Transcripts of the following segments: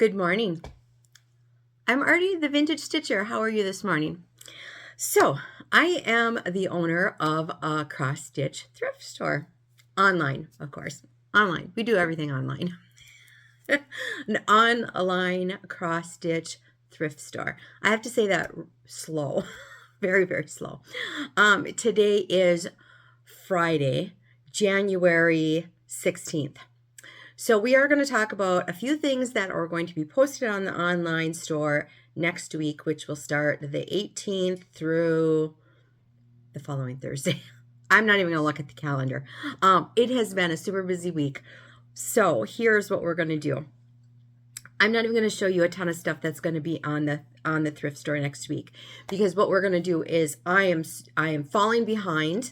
Good morning. I'm Artie, the Vintage Stitcher. How are you this morning? So, I am the owner of a cross stitch thrift store. Online, of course. Online. We do everything online. An online cross stitch thrift store. I have to say that slow. Very, very slow. Today is Friday, January 16th. So we are going to talk about a few things that are going to be posted on the online store next week, which will start the 18th through the following Thursday. I'm not even going to look at the calendar. It has been a super busy week. So here's what we're going to do. I'm not even going to show you a ton of stuff that's going to be on the thrift store next week, because what we're going to do is I am falling behind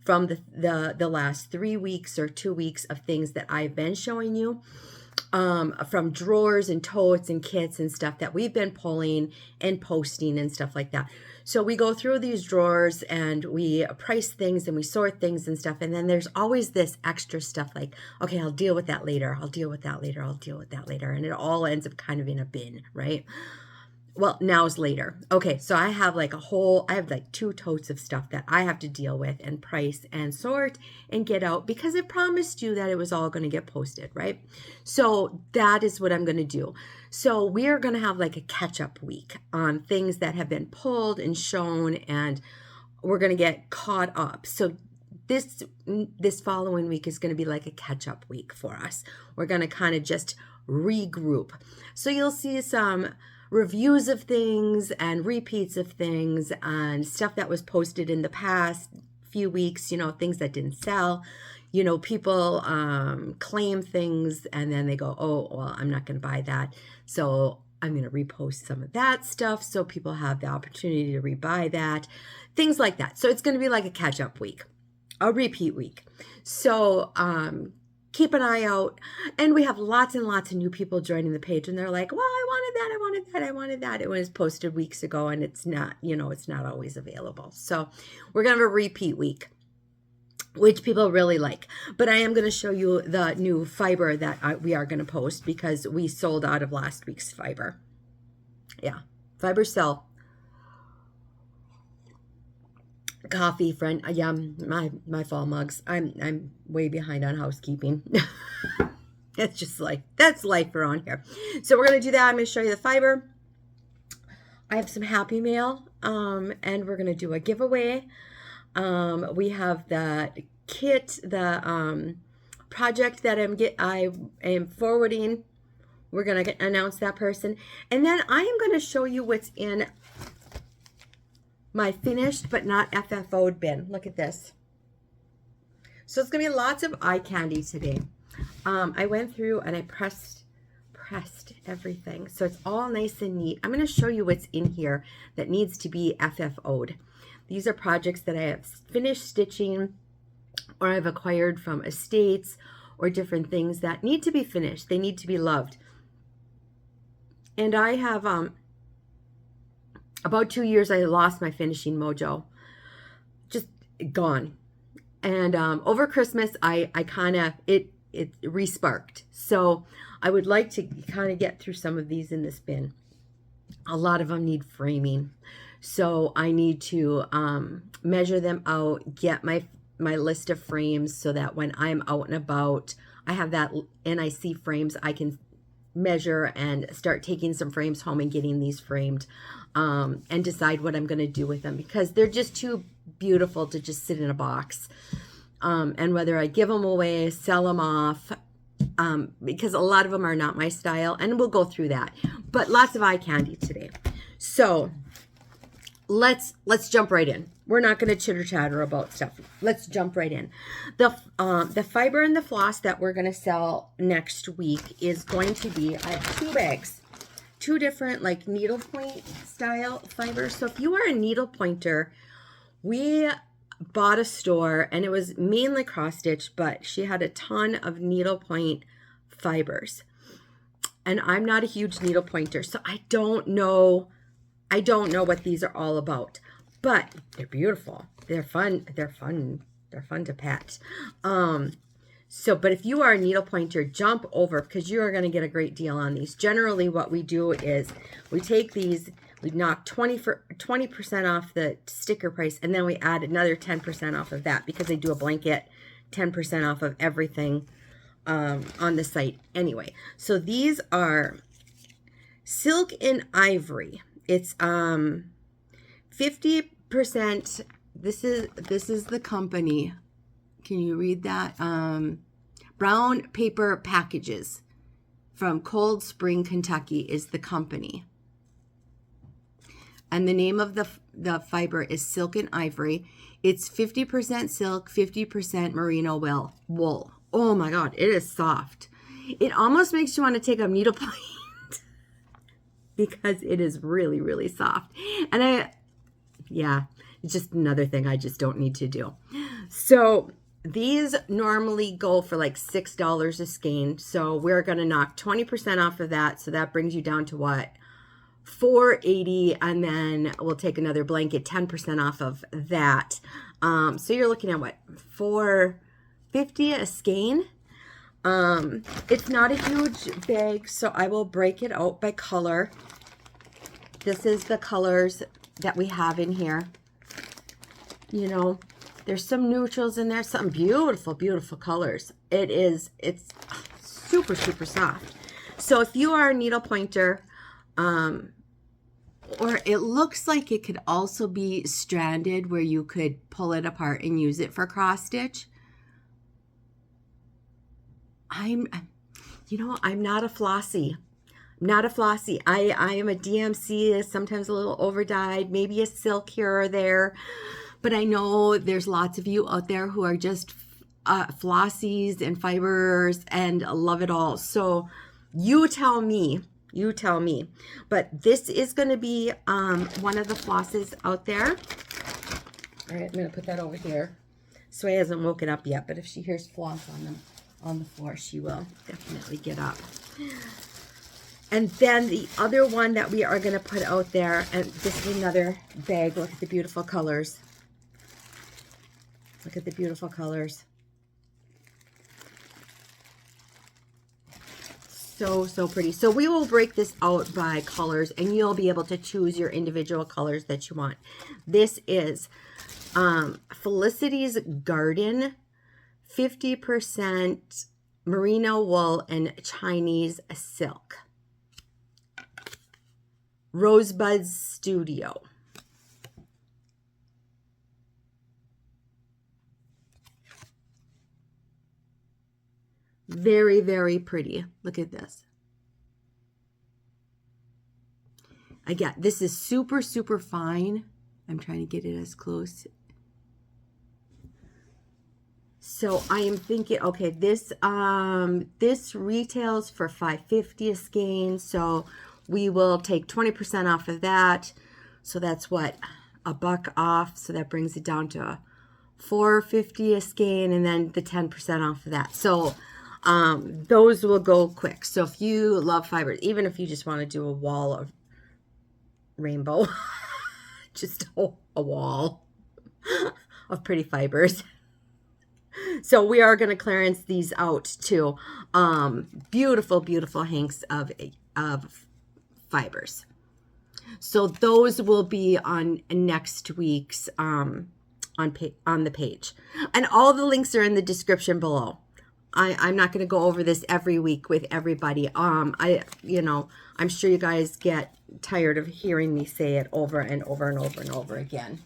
from the last 3 weeks or 2 weeks of things that I've been showing you, from drawers and totes and kits and stuff that we've been pulling and posting and stuff like that. So we go through these drawers and we price things and we sort things and stuff. And then there's always this extra stuff like, okay, I'll deal with that later. I'll deal with that later. I'll deal with that later. And it all ends up kind of in a bin, right? Well, now's later. Okay, so I have like 2 totes of stuff that I have to deal with and price and sort and get out, because I promised you that it was all going to get posted, right? So that is what I'm going to do. So we are going to have like a catch-up week on things that have been pulled and shown, and we're going to get caught up. So this following week is going to be like a catch-up week for us. We're going to kind of just regroup. So you'll see some reviews of things and repeats of things and stuff that was posted in the past few weeks, things that didn't sell. People claim things and then they go, oh, well, I'm not going to buy that. So I'm going to repost some of that stuff so people have the opportunity to rebuy that, things like that. So it's going to be like a catch-up week, a repeat week. So keep an eye out. And we have lots and lots of new people joining the page, and they're like, well, I wanted that, I wanted that, I wanted that. It was posted weeks ago and it's not, it's not always available. So we're going to have a repeat week, which people really like. But I am going to show you the new fiber that we are going to post, because we sold out of last week's fiber. Yeah, fiber sell. Coffee, friend. Yeah, my fall mugs. I'm way behind on housekeeping. It's just like, that's life around here. So we're going to do that. I'm going to show you the fiber. I have some happy mail, and we're going to do a giveaway. We have the kit, the project that I am forwarding. We're going to announce that person. And then I am going to show you what's in my finished but not FFO'd bin. Look at this. So it's going to be lots of eye candy today. I went through and I pressed everything. So it's all nice and neat. I'm going to show you what's in here that needs to be FFO'd. These are projects that I have finished stitching, or I've acquired from estates, or different things that need to be finished. They need to be loved. And I have about 2 years, I lost my finishing mojo. Just gone. And over Christmas, I kind of, it re-sparked. So I would like to kind of get through some of these in this bin. A lot of them need framing. So I need to measure them out, get my list of frames, so that when I'm out and about, I have that, and I see frames, I can measure and start taking some frames home and getting these framed, and decide what I'm going to do with them, because they're just too beautiful to just sit in a box. And whether I give them away, sell them off, because a lot of them are not my style, and we'll go through that. But lots of eye candy today. So let's jump right in. We're not going to chitter chatter about stuff. Let's jump right in. The fiber and the floss that we're going to sell next week is going to be, I have 2 bags, 2 different like needlepoint style fibers. So if you are a needle pointer, we bought a store and it was mainly cross stitch, but she had a ton of needlepoint fibers. And I'm not a huge needle pointer, so I don't know what these are all about. But they're beautiful. They're fun. They're fun to pet. So, but if you are a needle pointer, jump over because you are going to get a great deal on these. Generally, what we do is we take these, we knock 20% off the sticker price, and then we add another 10% off of that because they do a blanket 10% off of everything on the site anyway. So these are silk and ivory. It's 50%. This is the company. Can you read that? Brown Paper Packages from Cold Spring, Kentucky is the company. And the name of the fiber is Silk and Ivory. It's 50% silk, 50% merino wool. Oh my God, it is soft. It almost makes you want to take a needlepoint because it is really, really soft. And yeah, it's just another thing I just don't need to do. So these normally go for like $6 a skein. So we're going to knock 20% off of that. So that brings you down to what? $4.80, and then we'll take another blanket 10% off of that. So you're looking at what? $4.50 a skein. It's not a huge bag, so I will break it out by color. This is the colors that we have in here. You know, there's some neutrals in there, some beautiful, beautiful colors. It's super, super soft. So if you are a needle pointer, or it looks like it could also be stranded where you could pull it apart and use it for cross stitch. I'm not a flossy. Not a flossy. I am a DMC, sometimes a little over dyed, maybe a silk here or there. But I know there's lots of you out there who are just flossies and fibers and love it all. So you tell me. You tell me. But this is going to be one of the flosses out there. All right, I'm going to put that over here. Sway hasn't woken up yet, but if she hears floss on the floor, she will definitely get up. And then the other one that we are going to put out there, and this is another bag. Look at the beautiful colors. Look at the beautiful colors. So, so pretty. So we will break this out by colors, and you'll be able to choose your individual colors that you want. This is Felicity's Garden, 50% merino wool and Chinese silk. Rosebud's Studio. Very, very pretty. Look at this. Again, this is super, super fine. I'm trying to get it as close. So I am thinking, okay, this retails for $5.50 a skein. So we will take 20% off of that. So that's what, $1 off. So that brings it down to $4.50 a skein, and then the 10% off of that. So those will go quick. So if you love fibers, even if you just want to do a wall of rainbow, just a wall of pretty fibers. So we are going to clearance these out too. Beautiful, beautiful hanks of fibers. So those will be on next week's on the page, and all the links are in the description below. I'm not going to go over this every week with everybody. I'm sure you guys get tired of hearing me say it over and over and over and over again.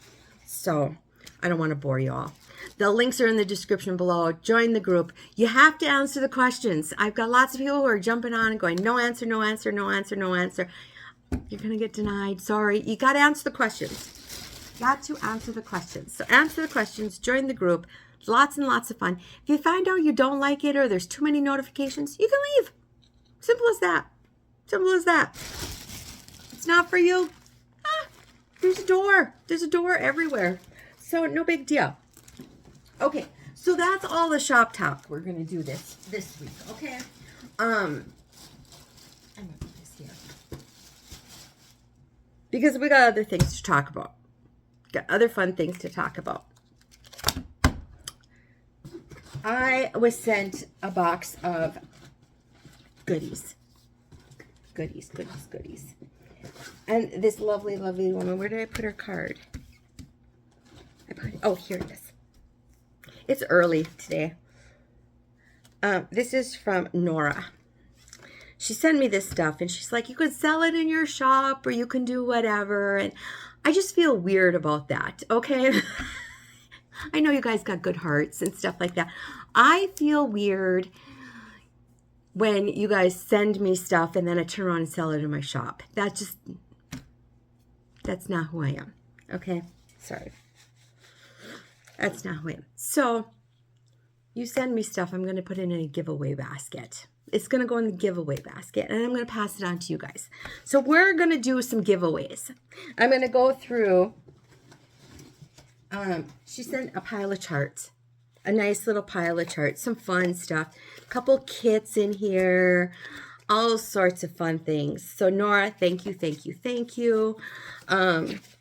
So I don't want to bore you all. The links are in the description below. Join the group. You have to answer the questions. I've got lots of people who are jumping on and going, no answer, no answer, no answer, no answer. You're going to get denied. Sorry. You got to answer the questions. Got to answer the questions. So answer the questions. Join the group. Lots and lots of fun. If you find out you don't like it or there's too many notifications, you can leave. Simple as that. Simple as that. It's not for you. There's a door. There's a door everywhere. So no big deal. Okay, so that's all the shop talk we're going to do this week, okay? I'm going to put this here. Because we got other things to talk about. Got other fun things to talk about. I was sent a box of goodies. Goodies. And this lovely, lovely woman, where did I put her card? Oh, here it is. It's early today. This is from Nora. She sent me this stuff, and she's like, you can sell it in your shop, or you can do whatever. And I just feel weird about that, okay? I know you guys got good hearts and stuff like that. I feel weird when you guys send me stuff and then I turn around and sell it in my shop. That's not who I am, okay? Sorry. That's not who I am. So you send me stuff, I'm going to put it in a giveaway basket. It's going to go in the giveaway basket, and I'm going to pass it on to you guys. So we're going to do some giveaways. I'm going to go through. She sent a pile of charts, a nice little pile of charts, some fun stuff, a couple kits in here, all sorts of fun things. So Nora, thank you.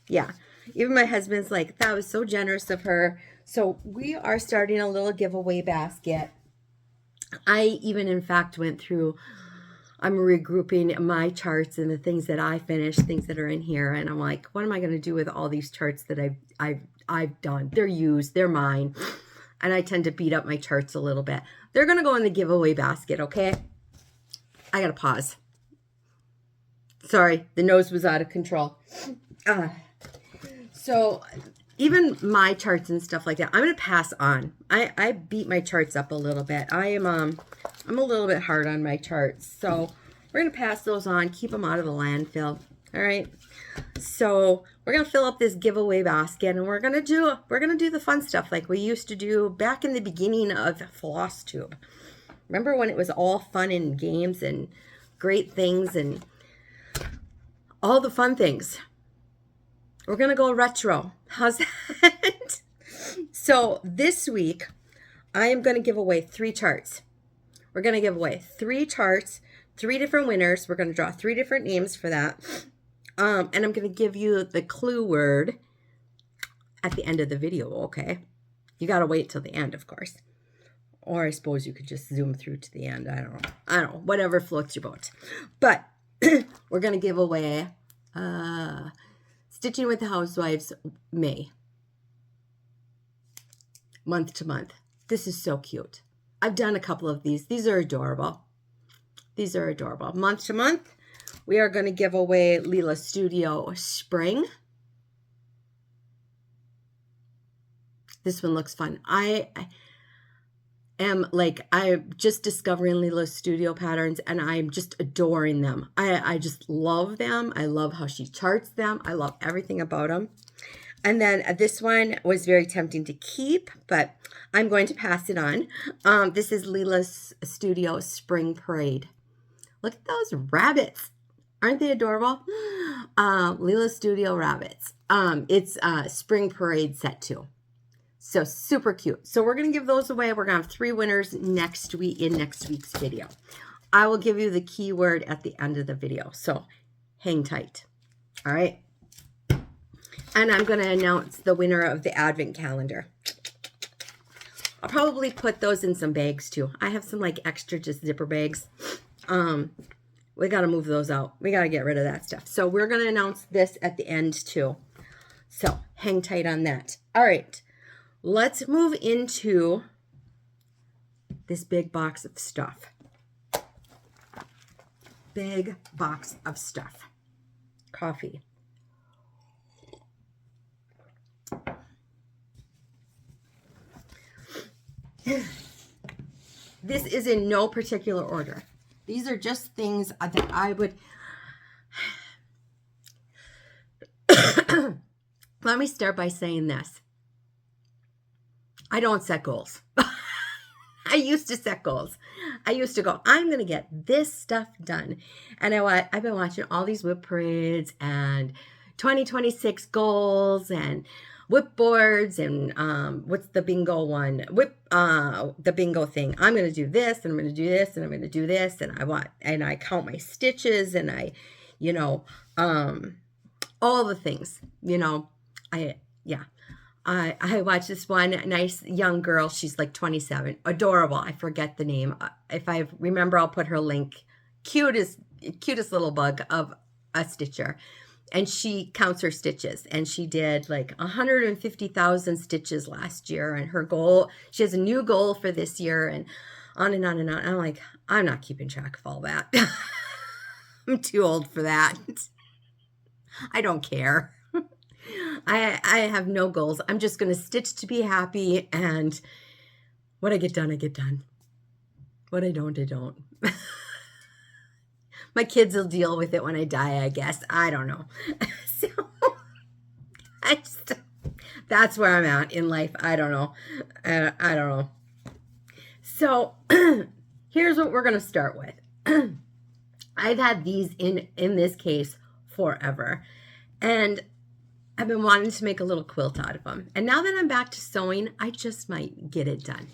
Yeah, even my husband's like, that was so generous of her. So we are starting a little giveaway basket. I even, in fact, went through, I'm regrouping my charts and the things that I finished, things that are in here. And I'm like, what am I going to do with all these charts that I've done? They're used, they're mine. And I tend to beat up my charts a little bit. They're going to go in the giveaway basket, okay? I got to pause. Sorry, the nose was out of control. So even my charts and stuff like that, I'm going to pass on. I beat my charts up a little bit. I'm a little bit hard on my charts. So we're going to pass those on, keep them out of the landfill. All right. So we're going to fill up this giveaway basket, and we're going to do the fun stuff like we used to do back in the beginning of Flosstube. Remember when it was all fun and games and great things and all the fun things? We're going to go retro. How's that? So this week, I am going to give away 3 charts. We're going to give away 3 charts, 3 different winners. We're going to draw 3 different names for that. And I'm going to give you the clue word at the end of the video, okay? You got to wait till the end, of course. Or I suppose you could just zoom through to the end. I don't know. Whatever floats your boat. But we're going to give away Stitching with the Housewives May. Month to month. This is so cute. I've done a couple of these. These are adorable. Month to month, we are going to give away Leela Studio Spring. This one looks fun. I'm just discovering Leela Studio patterns, and I'm just adoring them. I just love them. I love how she charts them. I love everything about them. And then this one was very tempting to keep, but I'm going to pass it on. This is Leela's Studio Spring Parade. Look at those rabbits. Aren't they adorable? Leela Studio rabbits. It's Spring Parade set 2. So super cute. So we're going to give those away. We're going to have 3 winners next week in next week's video. I will give you the keyword at the end of the video. So hang tight. All right. And I'm going to announce the winner of the advent calendar. I'll probably put those in some bags too. I have some like extra just zipper bags. We got to move those out. We got to get rid of that stuff. So we're going to announce this at the end too. So hang tight on that. All right. Let's move into this big box of stuff. Big box of stuff. Coffee. This is in no particular order. These are just things that I would... Let me start by saying this. I don't set goals. I used to set goals. I used to go, I'm going to get this stuff done. And I've been watching all these whip parades and 2026 goals and whip boards and what's the bingo one? The bingo thing. I'm going to do this and I'm going to do this and I'm going to do this and I count my stitches and I, all the things, I watched this one nice young girl. She's like 27. Adorable. I forget the name. If I remember, I'll put her link. Cutest little bug of a stitcher. And she counts her stitches. And she did like 150,000 stitches last year. And her goal, she has a new goal for this year. And on and on and on. I'm like, I'm not keeping track of all that. I'm too old for that. I don't care. I have no goals. I'm just going to stitch to be happy, and what I get done, I get done. What I don't, I don't. My kids will deal with it when I die, I guess. I don't know. So that's where I'm at in life. I don't know. I don't know. So here's what we're going to start with. I've had these in this case forever, and I've been wanting to make a little quilt out of them. And now that I'm back to sewing, I just might get it done.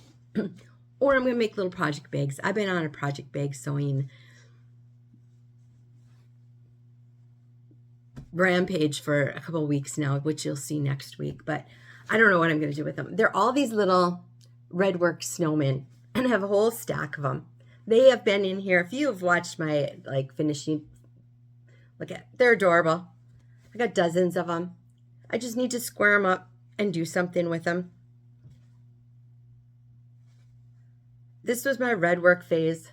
Or I'm going to make little project bags. I've been on a project bag sewing rampage for a couple of weeks now, which you'll see next week. But I don't know what I'm going to do with them. They're all these little redwork snowmen, and I have a whole stack of them. They have been in here. If you have watched my finishing, look at, they're adorable. I got dozens of them. I just need to square them up and do something with them. This was my red work phase.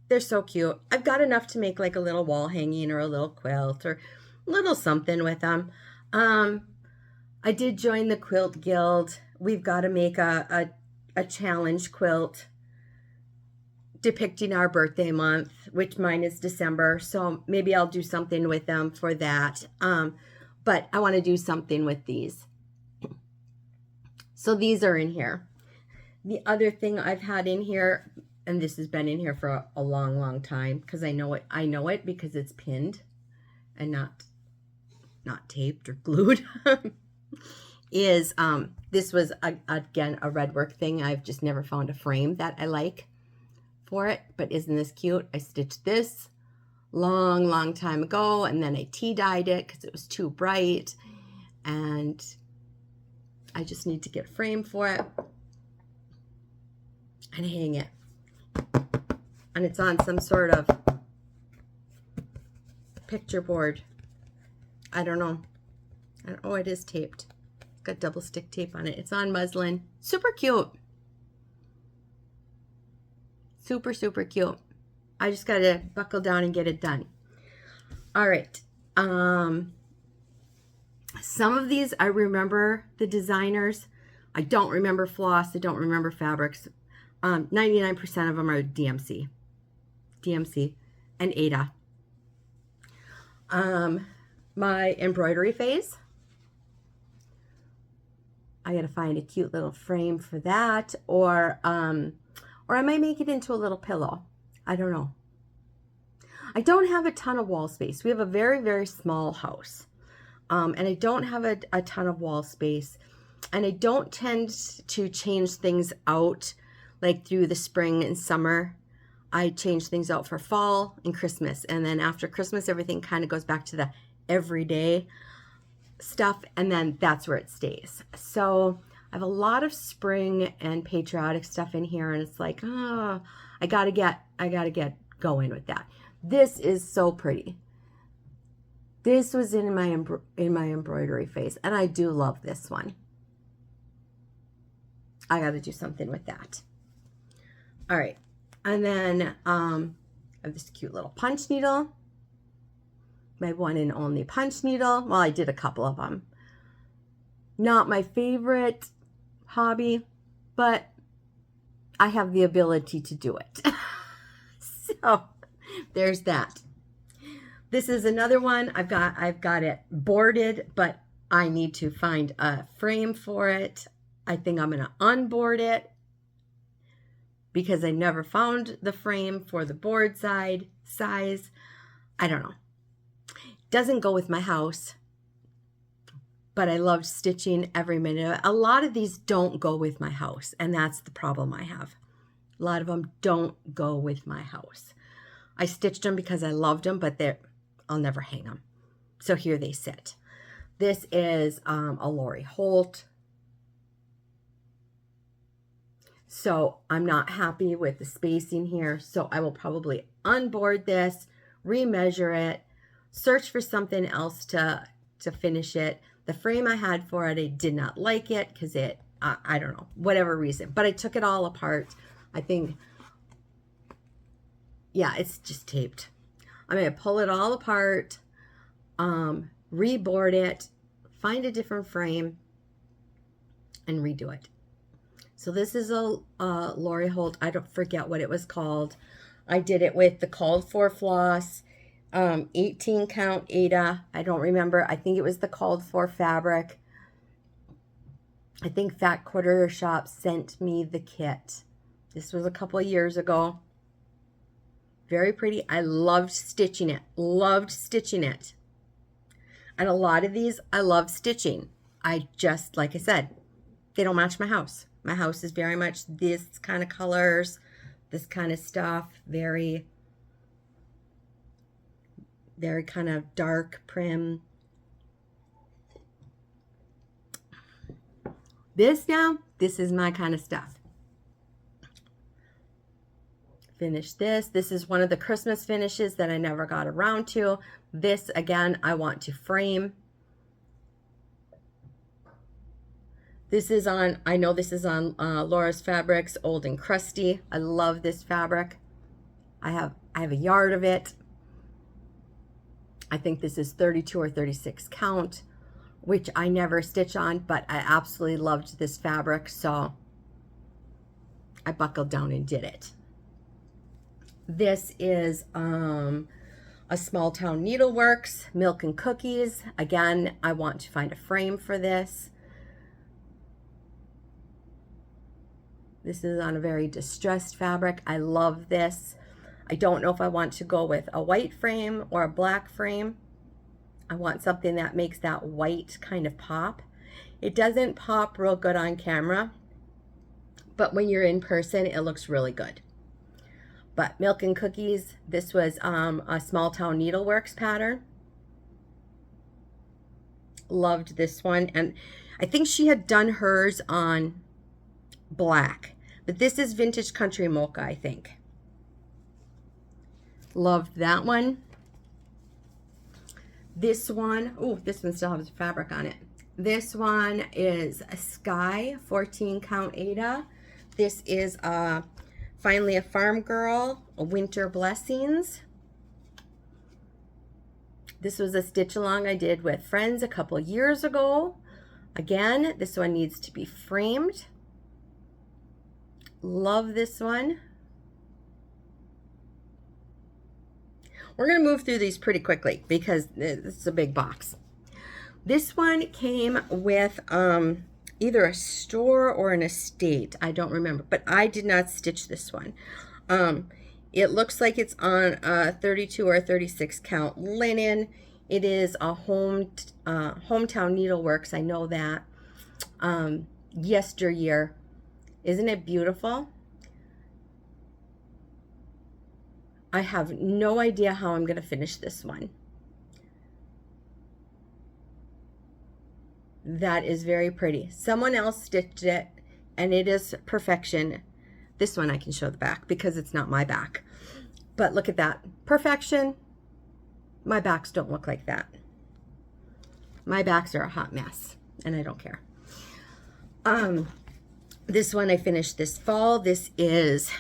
They're so cute. I've got enough to make like a little wall hanging or a little quilt or a little something with them. I did join the Quilt Guild. We've got to make a challenge quilt depicting our birthday month, which mine is December. So maybe I'll do something with them for that. But I want to do something with these. So these are in here. The other thing I've had in here, and this has been in here for a long, long time, because I know it because it's pinned and not taped or glued, is this was, again, a red work thing. I've just never found a frame that I like for it, but isn't this cute? I stitched this long time ago, and then I tea-dyed it because it was too bright, and I just need to get a frame for it and hang it, and it's on some sort of picture board. I don't know. Oh, it is taped. It's got double stick tape on it. It's on muslin. Super cute. Super cute. I just got to buckle down and get it done. All right. Some of these, I remember the designers. I don't remember floss. I don't remember fabrics. 99% of them are DMC and Ada. My embroidery phase. I got to find a cute little frame for that, or I might make it into a little pillow. I don't know. I don't have a ton of wall space. We have a very small house. And I don't have a ton of wall space. And I don't tend to change things out like through the spring and summer. I change things out for fall and Christmas. And then after Christmas, everything kind of goes back to the everyday stuff. And then that's where it stays. So I have a lot of spring and patriotic stuff in here. And it's like, oh, I gotta get going with that. This is so pretty. This was in my embroidery phase, and I do love this one. I got to do something with that. All right, and then I have this cute little punch needle. My one and only punch needle. Well, I did a couple of them. Not my favorite hobby, but I have the ability to do it. So there's that. This is another one. I've got it boarded, but I need to find a frame for it. I think I'm going to unboard it because I never found the frame for the board size. I don't know. Doesn't go with my house, but I love stitching every minute of it. A lot of these don't go with my house, and that's the problem I have. A lot of them don't go with my house. I stitched them because I loved them, but I'll never hang them. So here they sit. This is a Lori Holt So I'm not happy with the spacing here. So I will probably unboard this, remeasure it, search for something else to finish it. The frame I had for it, I did not like it because I don't know, whatever reason. But I took it all apart. I think, yeah, it's just taped. I'm going to pull it all apart, reboard it, find a different frame, and redo it. So this is a Lori Holt. I don't forget what it was called. I did it with the called for floss, 18 count Ada. I don't remember. I think it was the called for fabric. I think Fat Quarter Shop sent me the kit. This was a couple of years ago. Very pretty. I loved stitching it. Loved stitching it. And a lot of these I love stitching. I just, like I said, they don't match my house. My house is very much this kind of colors, this kind of stuff, very kind of dark prim. This is my kind of stuff. Finish this. This is one of the Christmas finishes that I never got around to. This, again, I want to frame. This is on, I know this is on Laura's Fabrics, Old and Crusty. I love this fabric. I have a yard of it. I think this is 32 or 36 count, which I never stitch on, but I absolutely loved this fabric, so I buckled down and did it. This is a Small Town Needleworks, Milk and Cookies. Again, I want to find a frame for this. This is on a very distressed fabric. I love this. I don't know if I want to go with a white frame or a black frame. I want something that makes that white kind of pop. It doesn't pop real good on camera, but when you're in person, it looks really good. But Milk and Cookies, this was a Small Town Needleworks pattern. Loved this one. And I think she had done hers on black, but this is Vintage Country Mocha, I think. Loved that one. This one, oh, this one still has fabric on it. This one is a Sky 14 count Ada. This is Finally a Farm Girl, a Winter Blessings. This was a stitch along I did with friends a couple years ago. Again, this one needs to be framed. Love this one. We're going to move through these pretty quickly because this is a big box. This one came with either a store or an estate. I don't remember, but I did not stitch this one. It looks like it's on a 32 or 36 count linen. It is a Hometown Needleworks. I know that. Yesteryear. Isn't it beautiful? I have no idea how I'm going to finish this one. That is very pretty. Someone else stitched it, and it is perfection. This one I can show the back because it's not my back. But look at that. Perfection. My backs don't look like that. My backs are a hot mess, and I don't care. This one I finished this fall. This is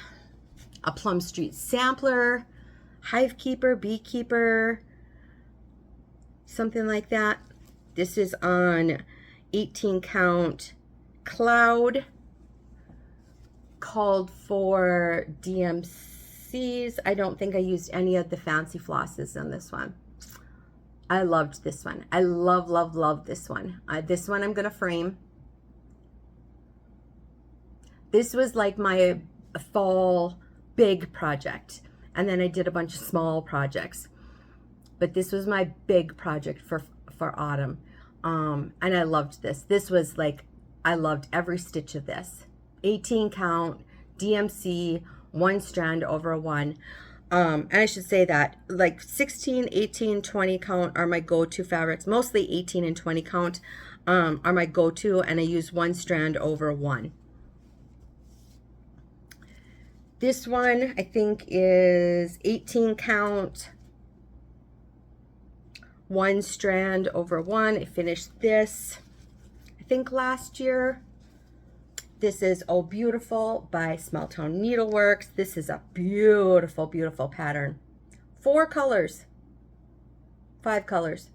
a Plum Street sampler, hive keeper, beekeeper, something like that. This is on 18 count cloud, called for DMCs. I don't think I used any of the fancy flosses on this one. I loved this one. I love this one. This one I'm gonna frame. This was like my fall big project, and then I did a bunch of small projects, but this was my big project for autumn. And I loved this. This was like, I loved every stitch of this. 18 count DMC, one strand over one. And I should say that like 16, 18, 20 count are my go-to fabrics. Mostly 18 and 20 count are my go-to, and I use one strand over one. This one I think is 18 count, 1 strand over 1. I finished this, I think, last year. This is Oh Beautiful by Small Town Needleworks. This is a beautiful, beautiful pattern. 4 colors, 5 colors.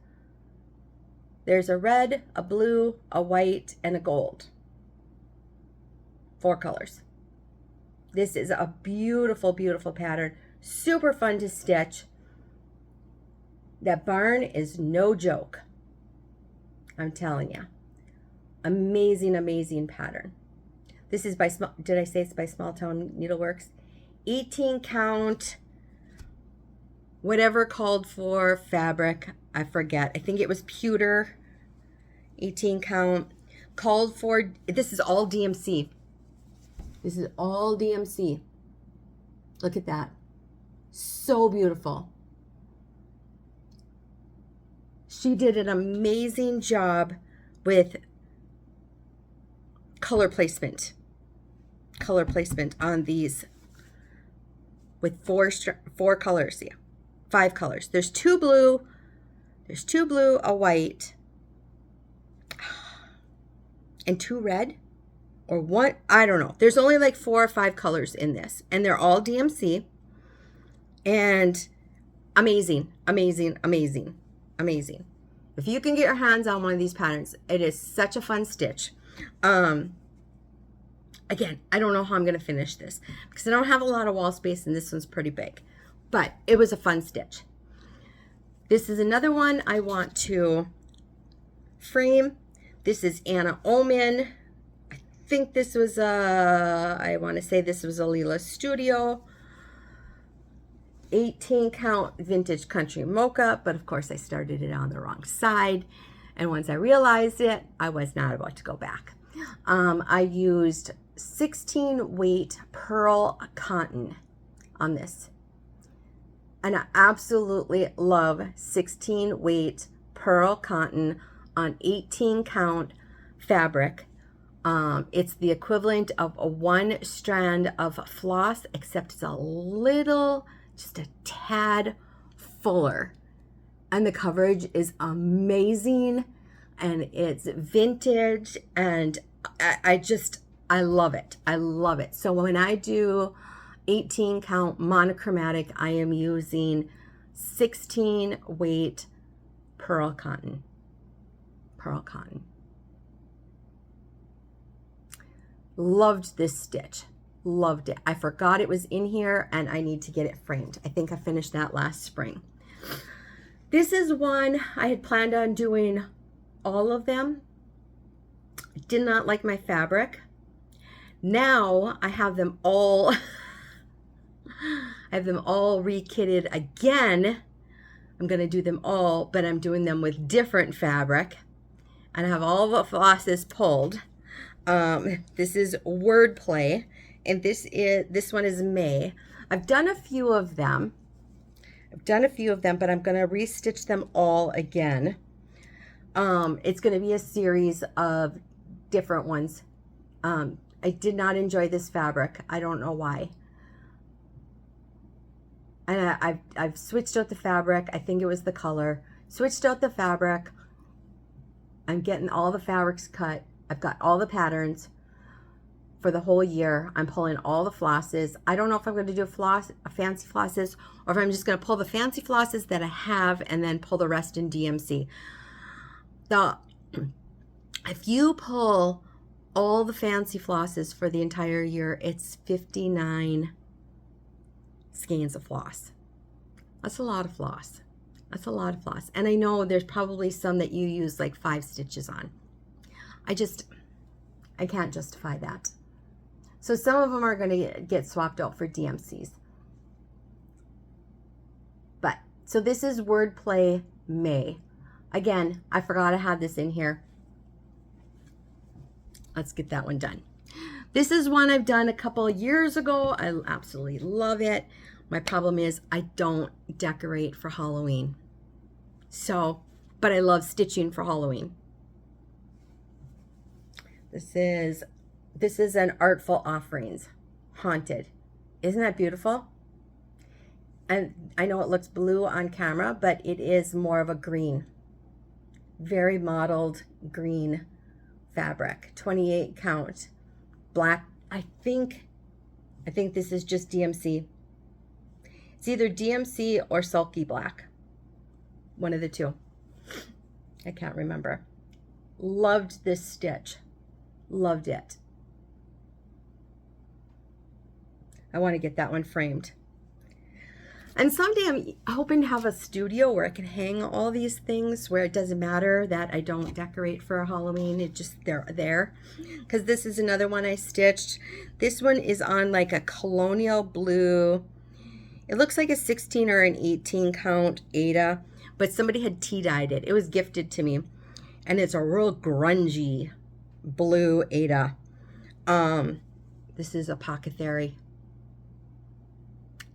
There's a red, a blue, a white, and a gold. 4 colors. This is a beautiful, beautiful pattern. Super fun to stitch. That barn is no joke. I'm telling you. Amazing, amazing pattern. This is by, did I say it's by Small Town Needleworks? 18 count, whatever called for fabric, I forget. I think it was pewter. 18 count, called for, this is all DMC. This is all DMC. Look at that. So beautiful. She did an amazing job with color placement on these with four colors. Yeah, 5 colors. There's 2 blue, a white, and 2 red, or 1, I don't know. There's only like 4 or 5 colors in this, and they're all DMC. And amazing, amazing, amazing, amazing. If you can get your hands on one of these patterns, it is such a fun stitch. Again, I don't know how I'm going to finish this because I don't have a lot of wall space and this one's pretty big, but it was a fun stitch. This is another one I want to frame. This is Anna Oman. I think this was I want to say this was a Leela Studio. 18 count vintage country mocha, but of course I started it on the wrong side. And once I realized it, I was not about to go back. I used 16 weight pearl cotton on this. And I absolutely love 16 weight pearl cotton on 18 count fabric. It's the equivalent of a 1 strand of floss, except it's a little, just a tad fuller. And the coverage is amazing, and it's vintage, and I love it. I love it. So when I do 18 count monochromatic, I am using 16 weight pearl cotton. Pearl cotton. Loved this stitch. Loved it. I forgot it was in here and I need to get it framed. I think I finished that last spring. This is one I had planned on doing all of them. Did not like my fabric. Now I have them all rekitted again. I'm going to do them all, but I'm doing them with different fabric. And I have all the flosses pulled. This is Wordplay, and this one is May. I've done a few of them. but I'm going to restitch them all again. It's going to be a series of different ones. I did not enjoy this fabric. I don't know why. And I've switched out the fabric. I think it was the color. Switched out the fabric. I'm getting all the fabrics cut. I've got all the patterns for the whole year. I'm pulling all the flosses. I don't know if I'm going to do fancy flosses, or if I'm just going to pull the fancy flosses that I have and then pull the rest in DMC. If you pull all the fancy flosses for the entire year, it's 59 skeins of floss. That's a lot of floss. That's a lot of floss. And I know there's probably some that you use like 5 stitches on. I can't justify that. So some of them are going to get swapped out for DMCs. But, so this is Wordplay May. Again, I forgot I had this in here. Let's get that one done. This is one I've done a couple of years ago. I absolutely love it. My problem is I don't decorate for Halloween. So, but I love stitching for Halloween. This is an Artful Offerings, Haunted. Isn't that beautiful? And I know it looks blue on camera, but it is more of a green. Very mottled green fabric. 28 count. Black. I think this is just DMC. It's either DMC or sulky black. One of the two. I can't remember. Loved this stitch. Loved it. I want to get that one framed. And someday I'm hoping to have a studio where I can hang all these things where it doesn't matter that I don't decorate for Halloween. It just, they're there. Because this is another one I stitched. This one is on like a colonial blue. It looks like a 16 or an 18 count Aida, but somebody had tea-dyed it. It was gifted to me. And it's a real grungy blue Aida. This is Apothecary.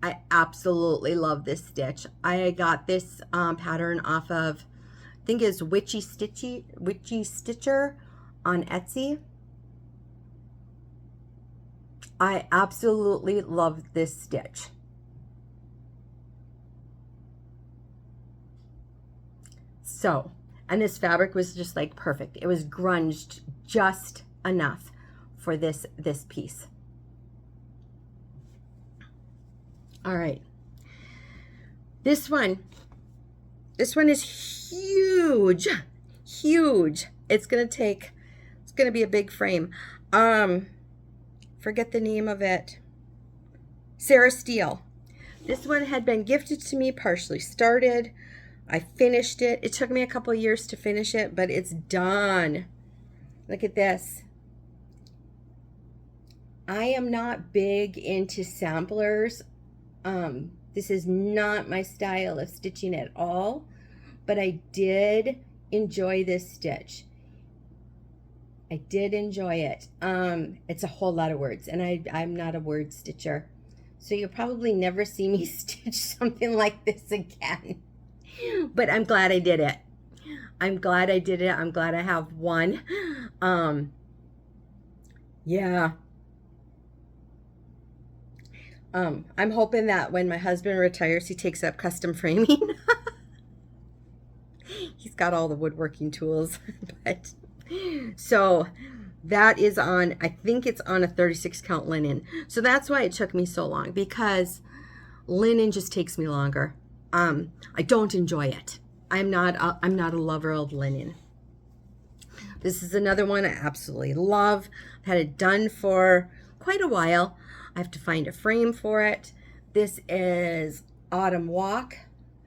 I absolutely love this stitch. I got this pattern off of, I think it's Witchy Stitcher on Etsy. I absolutely love this stitch. So, and this fabric was just like perfect. It was grunged just enough for this piece. All right. This one is huge. Huge. It's going to be a big frame. Forget the name of it. Sarah Steele. This one had been gifted to me, partially started. I finished it. It took me a couple years to finish it, but it's done. Look at this. I am not big into samplers. This is not my style of stitching at all, but I did enjoy this stitch. I did enjoy it. It's a whole lot of words, and I'm not a word stitcher, so you'll probably never see me stitch something like this again. But I'm glad I did it. I'm glad I did it. I'm glad I have one. Yeah. I'm hoping that when my husband retires, he takes up custom framing. He's got all the woodworking tools. But so that is on, I think it's on a 36 count linen. So that's why it took me so long, because linen just takes me longer. I don't enjoy it. I'm not a lover of linen. This is another one I absolutely love. I've had it done for quite a while. I have to find a frame for it. This is Autumn Walk.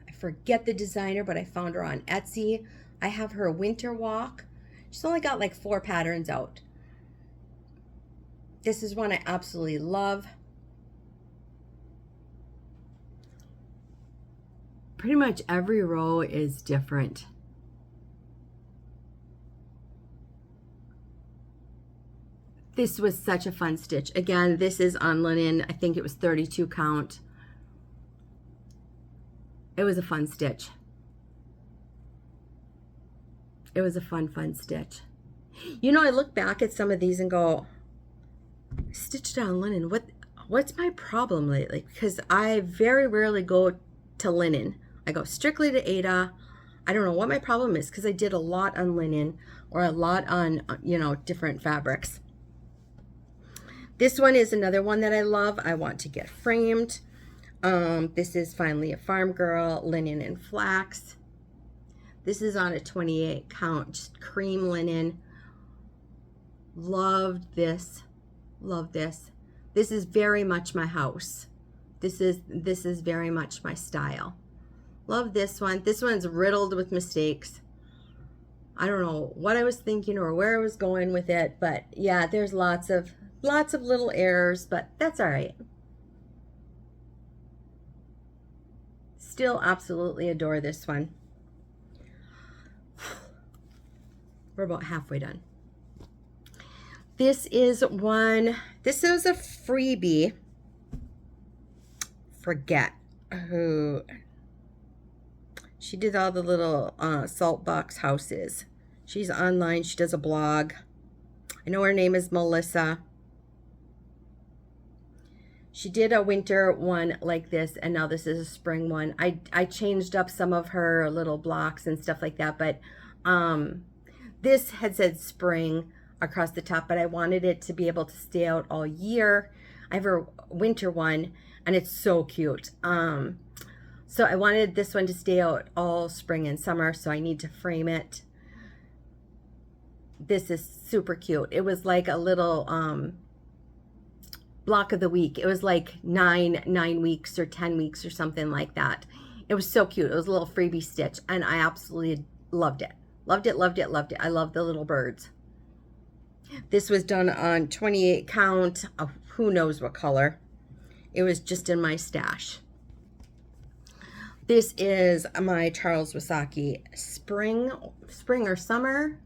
I forget the designer, but I found her on Etsy. I have her Winter Walk. She's only got like 4 patterns out. This is one I absolutely love. Pretty much every row is different. This was such a fun stitch. Again, this is on linen. I think it was 32 count. It was a fun stitch. It was a fun stitch. You know, I look back at some of these and go, stitched on linen. What's my problem lately? Because I very rarely go to linen. I go strictly to Aida. I don't know what my problem is, because I did a lot on linen or a lot on, you know, different fabrics. This one is another one that I love. I want to get framed. This is Finally a Farm Girl, linen and flax. This is on a 28 count, just cream linen. Loved this. Love this. This is very much my house. This is very much my style. Love this one. This one's riddled with mistakes. I don't know what I was thinking or where I was going with it, but yeah, there's lots of little errors, but that's all right. Still absolutely adore this one. We're about halfway done. This is a freebie. Forget who. She did all the little salt box houses. She's online. She does a blog. I know her name is Melissa. She did a winter one like this, and now this is a spring one. I changed up some of her little blocks and stuff like that, but this had said spring across the top, but I wanted it to be able to stay out all year. I have her winter one, and it's so cute. So I wanted this one to stay out all spring and summer, so I need to frame it. This is super cute. It was like a little block of the week. It was like 9 weeks or 10 weeks or something like that. It was so cute. It was a little freebie stitch, and I absolutely loved it. Loved it, loved it, loved it. I love the little birds. This was done on 28 count of who knows what color. It was just in my stash. This is my Charles Wasaki spring or summer.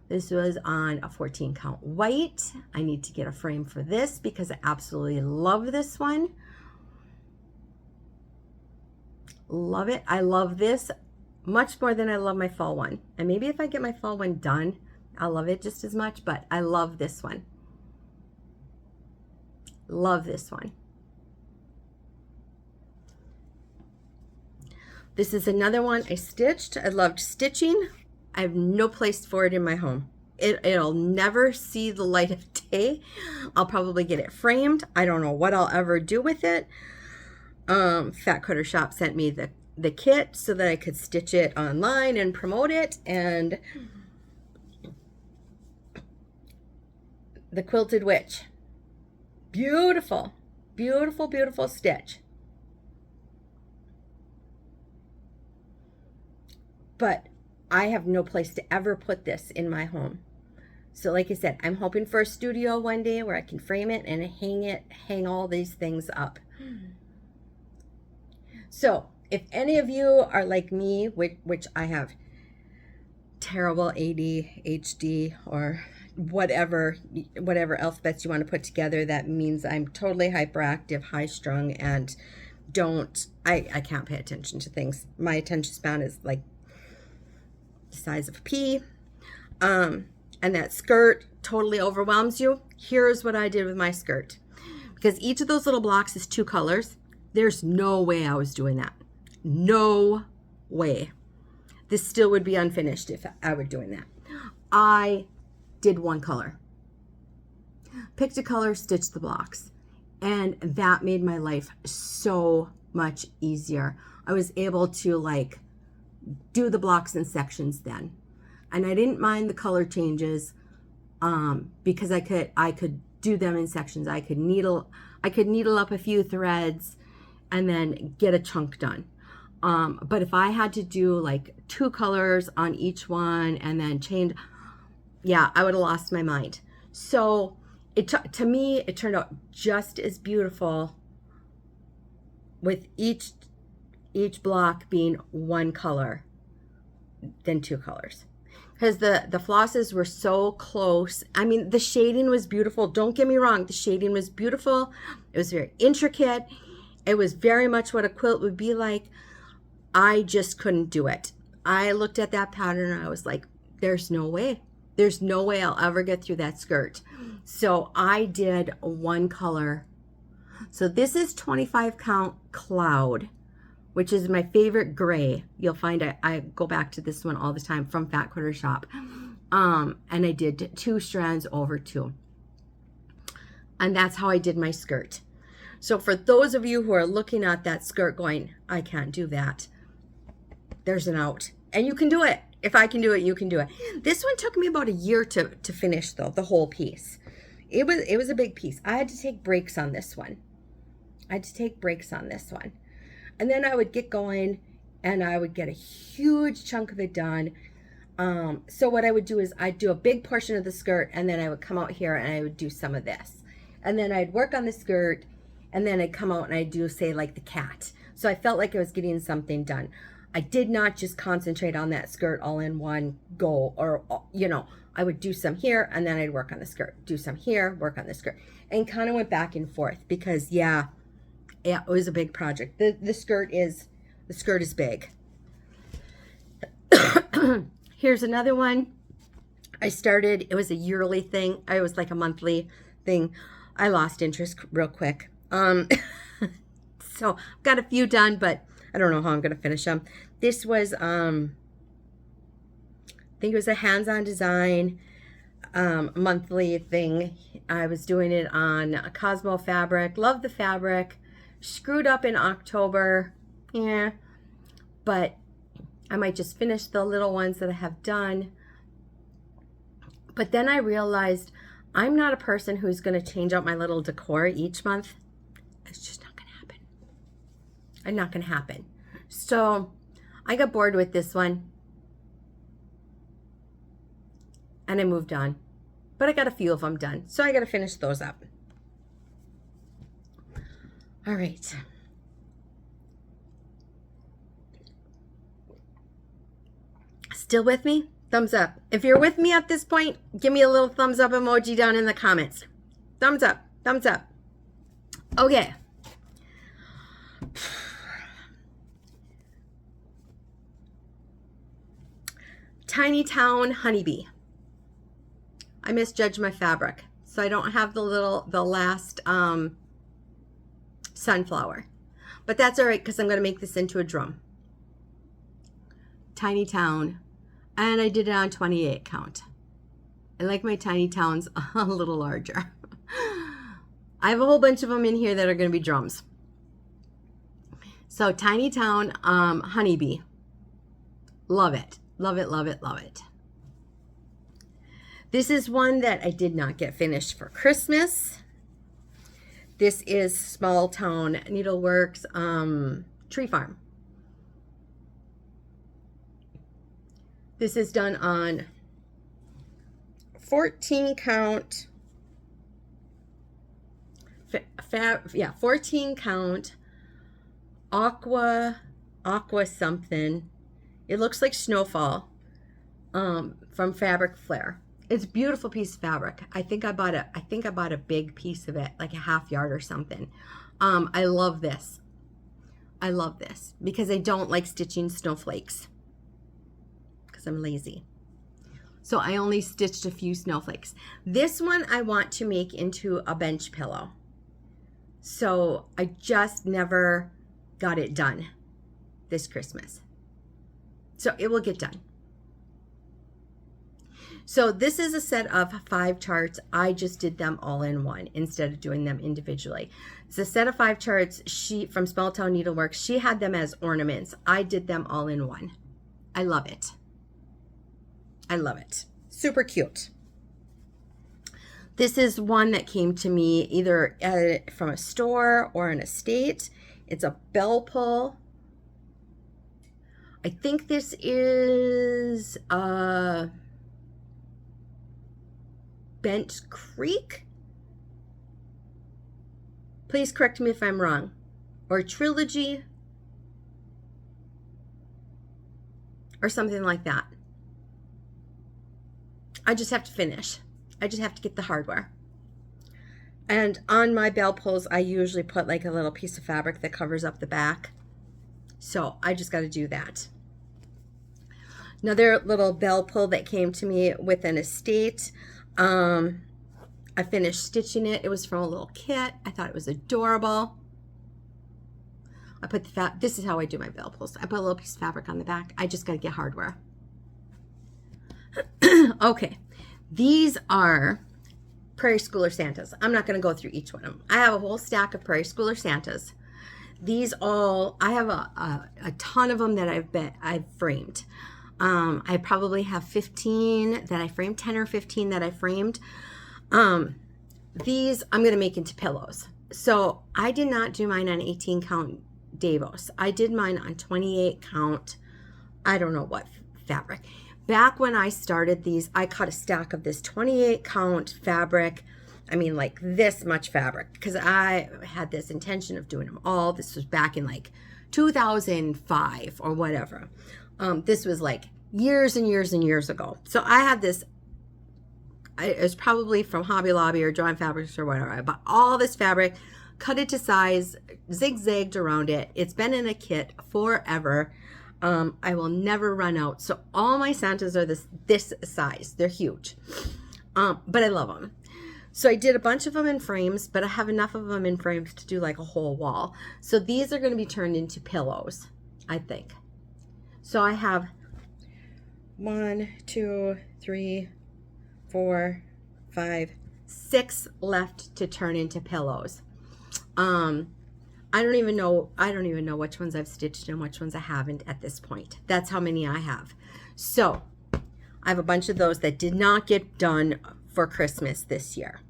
This was on a 14 count white. I need to get a frame for this because I absolutely love this one. Love it. I love this much more than I love my fall one. And maybe if I get my fall one done, I'll love it just as much, but I love this one. Love this one. This is another one I stitched. I loved stitching. I have no place for it in my home. It'll never see the light of day. I'll probably get it framed. I don't know what I'll ever do with it. Fat Quarter Shop sent me the kit so that I could stitch it online and promote it. And the Quilted Witch. Beautiful, beautiful, beautiful stitch. But I have no place to ever put this in my home. So like I said, I'm hoping for a studio one day where I can frame it and hang all these things up. So if any of you are like me, which I have terrible ADHD or whatever alphabets you want to put together, that means I'm totally hyperactive, high strung, and I can't pay attention to things. My attention span is like the size of a pea. And that skirt totally overwhelms you. Here's what I did with my skirt. Because each of those little blocks is 2 colors, there's no way I was doing that. No way. This still would be unfinished if I were doing that. I did 1 color. Picked a color, stitched the blocks. And that made my life so much easier. I was able to like do the blocks in sections then. And I didn't mind the color changes because I could do them in sections. I could needle up a few threads and then get a chunk done. But if I had to do like 2 colors on each one and then change, yeah, I would have lost my mind. So to me, it turned out just as beautiful with each block being 1 color than 2 colors. Because the flosses were so close. I mean, the shading was beautiful. Don't get me wrong. The shading was beautiful. It was very intricate. It was very much what a quilt would be like. I just couldn't do it. I looked at that pattern and I was like, there's no way. There's no way I'll ever get through that skirt. So I did 1 color. So this is 25 count Cloud, which is my favorite gray. You'll find I go back to this one all the time from Fat Quarter Shop. And I did 2 strands over 2. And that's how I did my skirt. So for those of you who are looking at that skirt going, I can't do that, there's an out. And you can do it. If I can do it, you can do it. This one took me about a year to finish though, the whole piece. It was a big piece. I had to take breaks on this one. And then I would get going and I would get a huge chunk of it done. So what I would do is I'd do a big portion of the skirt and then I would come out here and I would do some of this. And then I'd work on the skirt and then I'd come out and I'd do, say, like the cat. So I felt like I was getting something done. I did not just concentrate on that skirt all in one go, or, you know, I would do some here and then I'd work on the skirt, do some here, work on the skirt, and kind of went back and forth because yeah, it was a big project. The skirt is big. Here's another one. I started, it was a yearly thing. I was like a monthly thing. I lost interest real quick. Um, so I've got a few done, but I don't know how I'm going to finish them. This was, I think it was a hands-on design monthly thing. I was doing it on a Cosmo fabric. Love the fabric. Screwed up in October. Yeah. But I might just finish the little ones that I have done. But then I realized I'm not a person who's going to change out my little decor each month. It's just not going to happen. It's not going to happen. So I got bored with this one. And I moved on. But I got a few of them done. So I got to finish those up. All right. Still with me? Thumbs up. If you're with me at this point, give me a little thumbs up emoji down in the comments. Thumbs up. Thumbs up. Okay. Tiny Town Honeybee. I misjudged my fabric, so I don't have the last sunflower. But that's all right, because I'm going to make this into a drum. Tiny Town. And I did it on 28 count. I like my tiny towns a little larger. I have a whole bunch of them in here that are going to be drums. So Tiny Town Honeybee. Love it. Love it, love it, love it. This is one that I did not get finished for Christmas. This is Small Town Needleworks Tree Farm. This is done on 14 count. 14 count aqua something. It looks like Snowfall from Fabric Flair. It's a beautiful piece of fabric. I think I bought a big piece of it, like a half yard or something. I love this. I love this because I don't like stitching snowflakes because I'm lazy. So I only stitched a few snowflakes. This one I want to make into a bench pillow. So I just never got it done this Christmas. So it will get done. So this is a set of 5 charts. I just did them all in one instead of doing them individually. It's a set of 5 charts from Small Town Needleworks. She had them as ornaments. I did them all in one. I love it. I love it. Super cute. This is one that came to me either from a store or an estate. It's a bell pull. I think this is Bent Creek. Please correct me if I'm wrong. Or Trilogy. Or something like that. I just have to finish. I just have to get the hardware. And on my bell pulls, I usually put like a little piece of fabric that covers up the back. So I just got to do that. Another little bell pull that came to me with an estate. I finished stitching it. It was from a little kit. I thought it was adorable. I put the this is how I do my bell pulls. I put a little piece of fabric on the back. I just got to get hardware. Okay, these are Prairie Schooler Santas. I'm not going to go through each one of them. I have a whole stack of Prairie Schooler Santas. These all, I have a ton of them that I've framed. I probably have 15 that I framed, 10 or 15 that I framed. These I'm going to make into pillows. So I did not do mine on 18 count Davos. I did mine on 28 count, I don't know what fabric. Back when I started these, I cut a stack of this 28 count fabric. I mean, like this much fabric, because I had this intention of doing them all. This was back in like 2005 or whatever. This was like years and years and years ago. So I had this, it was probably from Hobby Lobby or John Fabrics or whatever. I bought all this fabric, cut it to size, zigzagged around it. It's been in a kit forever. I will never run out. So all my Santas are this size. They're huge. But I love them. So I did a bunch of them in frames, but I have enough of them in frames to do like a whole wall. So these are going to be turned into pillows, I think. So I have 1, 2, 3, 4, 5, 6 left to turn into pillows. I don't even know which ones I've stitched and which ones I haven't at this point. That's how many I have. So I have a bunch of those that did not get done for Christmas this year.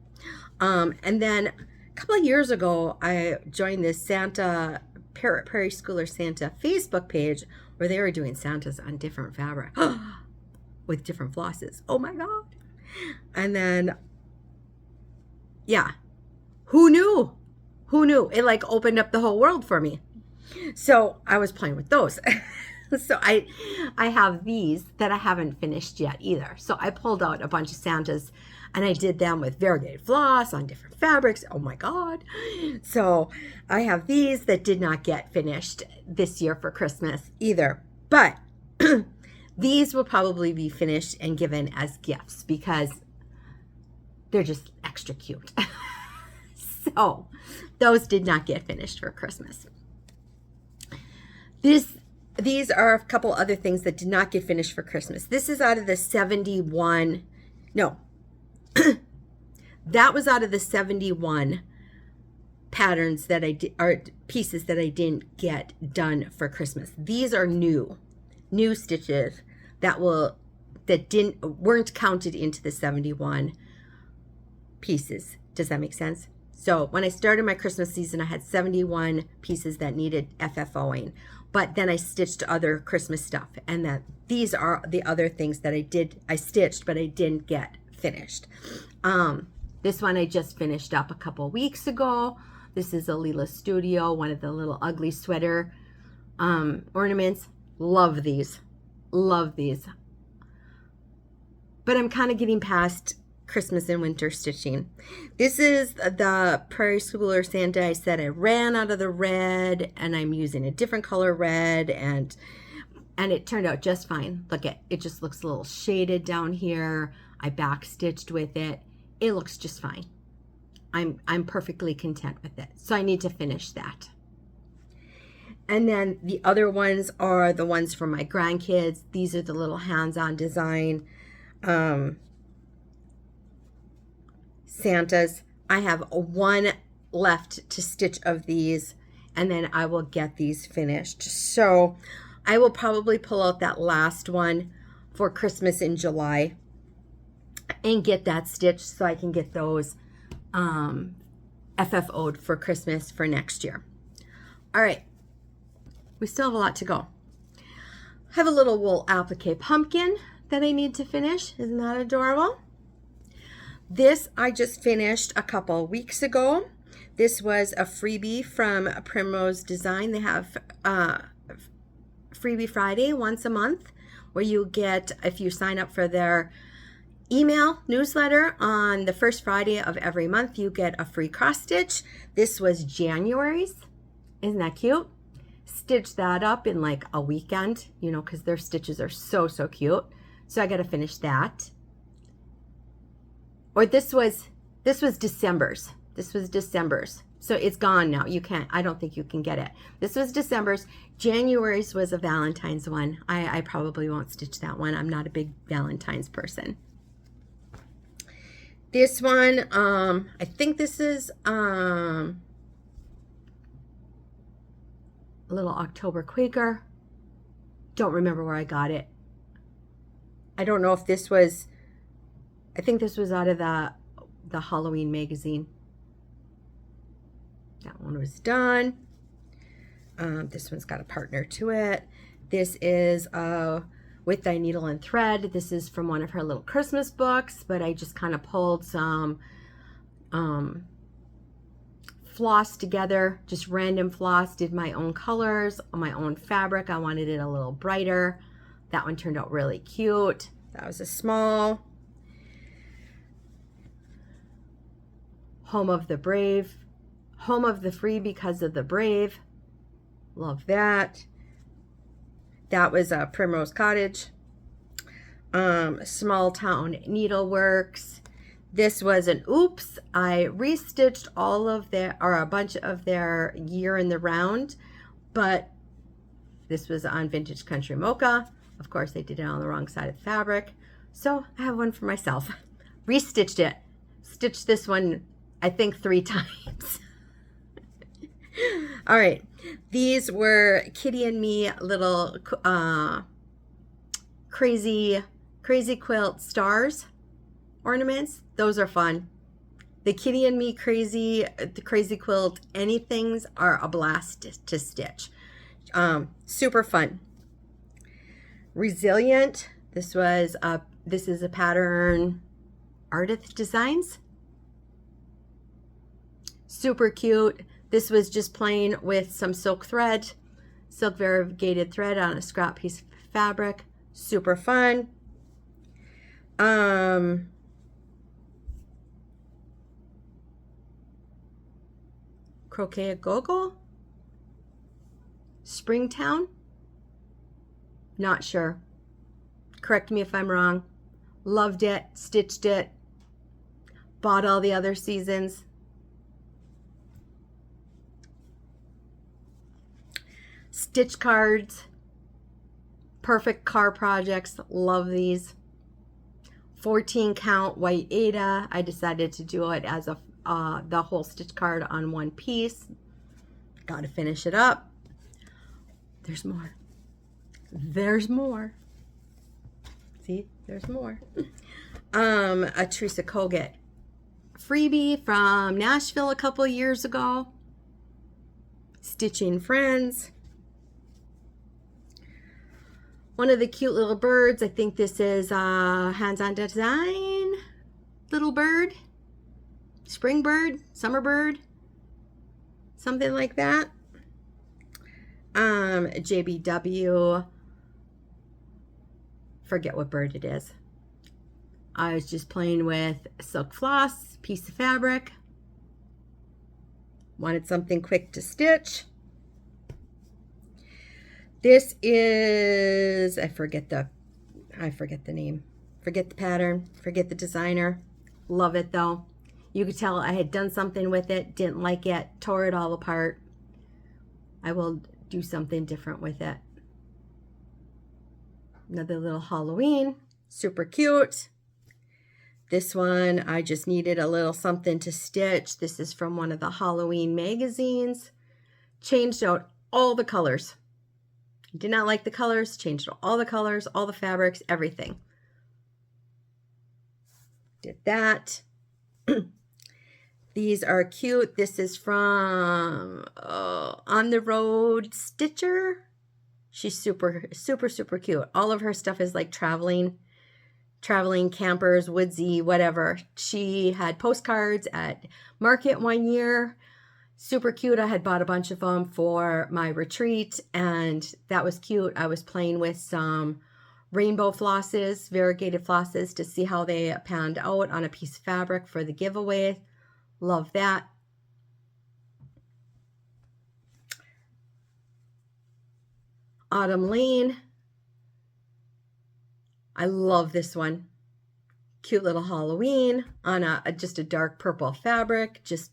And then a couple of years ago, I joined this Santa, Prairie Schooler Santa Facebook page where they were doing Santas on different fabric with different flosses. Oh my God. And then, yeah, who knew? Who knew? It like opened up the whole world for me. So I was playing with those. So I have these that I haven't finished yet either. So I pulled out a bunch of Santas and I did them with variegated floss on different fabrics. Oh my God. So I have these that did not get finished this year for Christmas either. But these will probably be finished and given as gifts because they're just extra cute. So those did not get finished for Christmas. These are a couple other things that did not get finished for Christmas. This is out of the 71. No, that was out of the 71 patterns that I did, or pieces that I didn't get done for Christmas. These are new stitches that weren't counted into the 71 pieces. Does that make sense? So when I started my Christmas season, I had 71 pieces that needed FFOing, but then I stitched other Christmas stuff, and that these are the other things that I stitched, but I didn't get finished. This one I just finished up a couple weeks ago. This is a Lila Studio, one of the little ugly sweater ornaments. Love these. Love these. But I'm kind of getting past Christmas and winter stitching. This is the Prairie Schooler Santa. I said I ran out of the red and I'm using a different color red, and it turned out just fine. Look at it, just looks a little shaded down here. I back stitched with it. It looks just fine. I'm perfectly content with it. So I need to finish that. And then the other ones are the ones for my grandkids. These are the little hands-on design Santas. I have one left to stitch of these, and then I will get these finished. So I will probably pull out that last one for Christmas in July and get that stitched so I can get those FFO'd for Christmas for next year. All right, we still have a lot to go. I have a little wool applique pumpkin that I need to finish. Isn't that adorable? This I just finished a couple weeks ago. This was a freebie from Primrose Design. They have Freebie Friday once a month where you get, if you sign up for their email newsletter on the first Friday of every month, you get a free cross stitch. This was January's. Isn't that cute? Stitched that up in like a weekend, you know, because their stitches are so cute. So I got to finish that. Or this was December's. This was December's. So it's gone now. You can't, I don't think you can get it. This was December's. January's was a Valentine's one. I probably won't stitch that one. I'm not a big Valentine's person. This one, I think this is a little October Quaker. Don't remember where I got it. I don't know if this was, I think this was out of the Halloween magazine. That one was done. This one's got a partner to it. This is With Thy Needle and Thread. This is from one of her little Christmas books, but I just kind of pulled some floss together, just random floss, did my own colors, my own fabric. I wanted it a little brighter. That one turned out really cute. That was a small. Home of the Brave. Home of the Free because of the Brave. Love that. That was a Primrose Cottage. Small Town Needleworks. This was an oops. I restitched all of their, or a bunch of their Year in the Round, but this was on Vintage Country Mocha. Of course, they did it on the wrong side of the fabric. So I have one for myself. Restitched it. Stitched this one, I think, 3 times. All right. These were Kitty and Me little crazy quilt stars ornaments. Those are fun. The Kitty and Me the crazy quilt anythings are a blast to stitch. Super fun. Resilient. This is a pattern, Ardith Designs. Super cute. This was just plain with some silk variegated thread on a scrap piece of fabric. Super fun. Croquet Gogo. Springtown. Not sure. Correct me if I'm wrong. Loved it. Stitched it. Bought all the other seasons. Stitch cards. Perfect car projects. Love these. 14 count white Ada. I decided to do it as the whole stitch card on one piece. Got to finish it up. There's more. There's more. See, there's more. A Teresa Kogut freebie from Nashville a couple years ago. Stitching Friends. One of the cute little birds. I think this is hands-on design. Little bird. Spring bird. Summer bird. Something like that. JBW. Forget what bird it is. I was just playing with silk floss, piece of fabric. Wanted something quick to stitch. This is, I forget the name. Forget the pattern, forget the designer. Love it though. You could tell I had done something with it, didn't like it, tore it all apart. I will do something different with it. Another little Halloween, super cute. This one, I just needed a little something to stitch. This is from one of the Halloween magazines. Changed out all the colors. Did not like the colors, changed all the colors, all the fabrics, everything. Did that. These are cute. This is from On the Road Stitcher. She's super cute. All of her stuff is like traveling campers, woodsy, whatever. She had postcards at market one year. Super cute. I had bought a bunch of them for my retreat, and that was cute. I was playing with some rainbow flosses, variegated flosses, to see how they panned out on a piece of fabric for the giveaway. Love that. Autumn Lane. I love this one. Cute little Halloween on just a dark purple fabric. Just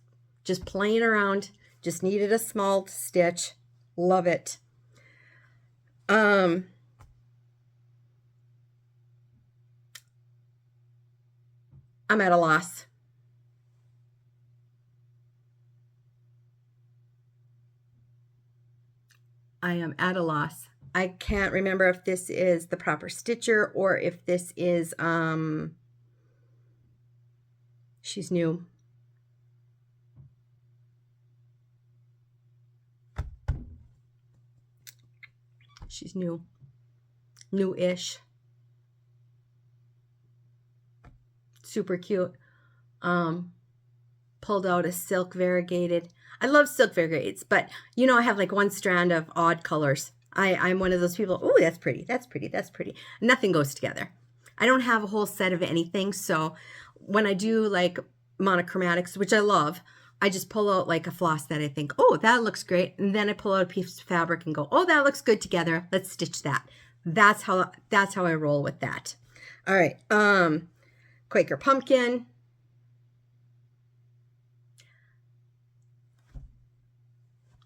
playing around. Just needed a small stitch. Love it. I'm at a loss. I am at a loss. I can't remember if this is the proper stitcher or if this is, she's new. She's new. New-ish. Super cute. Pulled out a silk variegated. I love silk variegates, but you know, I have like one strand of odd colors. I'm one of those people, oh, that's pretty, that's pretty, that's pretty. Nothing goes together. I don't have a whole set of anything, so when I do like monochromatics, which I love, I just pull out like a floss that I think, oh, that looks great, and then I pull out a piece of fabric and go, oh, that looks good together. Let's stitch that. That's how I roll with that. All right, Quaker Pumpkin.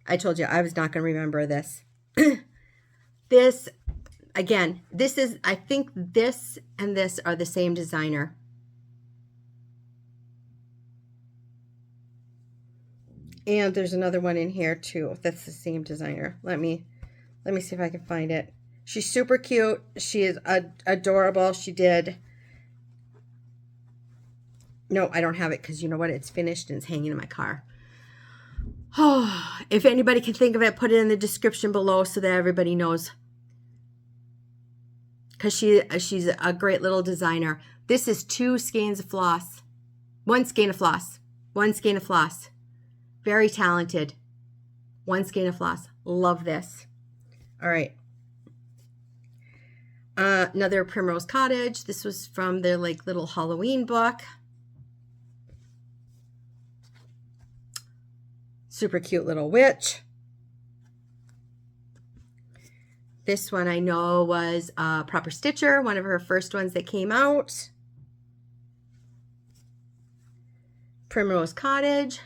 I told you I was not going to remember this. This, again, this is, I think this and this are the same designer. And there's another one in here too. That's the same designer. Let me see if I can find it. She's super cute. She is adorable. She did. No, I don't have it because you know what? It's finished and it's hanging in my car. Oh, if anybody can think of it, put it in the description below so that everybody knows. Because she's a great little designer. This is 2 skeins of floss. 1 skein of floss. 1 skein of floss. Very talented. 1 skein of floss. Love this. All right. Another Primrose Cottage. This was from their like little Halloween book. Super cute little witch. This one I know was Proper Stitcher, one of her first ones that came out. Primrose Cottage.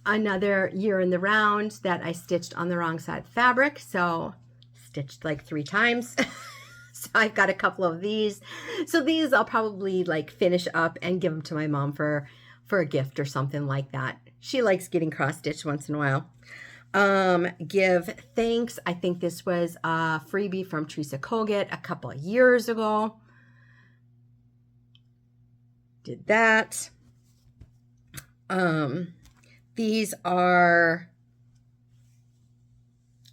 Another Year in the Round that I stitched on the wrong side of the fabric, so stitched like 3 times. So I've got a couple of these. So these I'll probably like finish up and give them to my mom for a gift or something like that. She likes getting cross-stitched once in a while. Give Thanks. I think this was a freebie from Teresa Kogut a couple of years ago. Did that. These are,